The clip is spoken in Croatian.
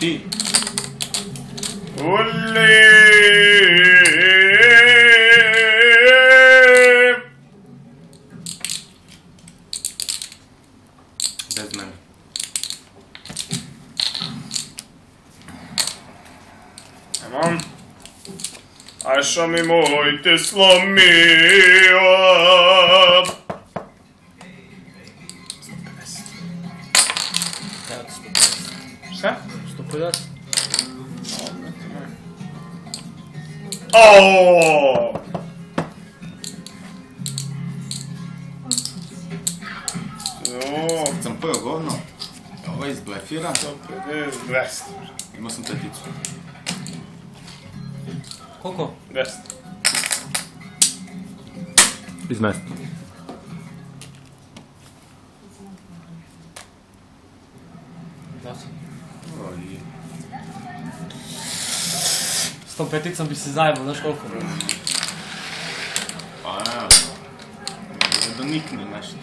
Ti. Uli! Bez mene. Ajmo. Ajša mi moj te slomio. Šta? 150. Oooo! Sam pojel govno. Ovo je izblefira. 200. Imao sam peticu. Koliko? 200. Izmesti. Da sam. Oj. S tom peticom bi se zajebao, znaš koliko? Pa evo. Da nikne nešto.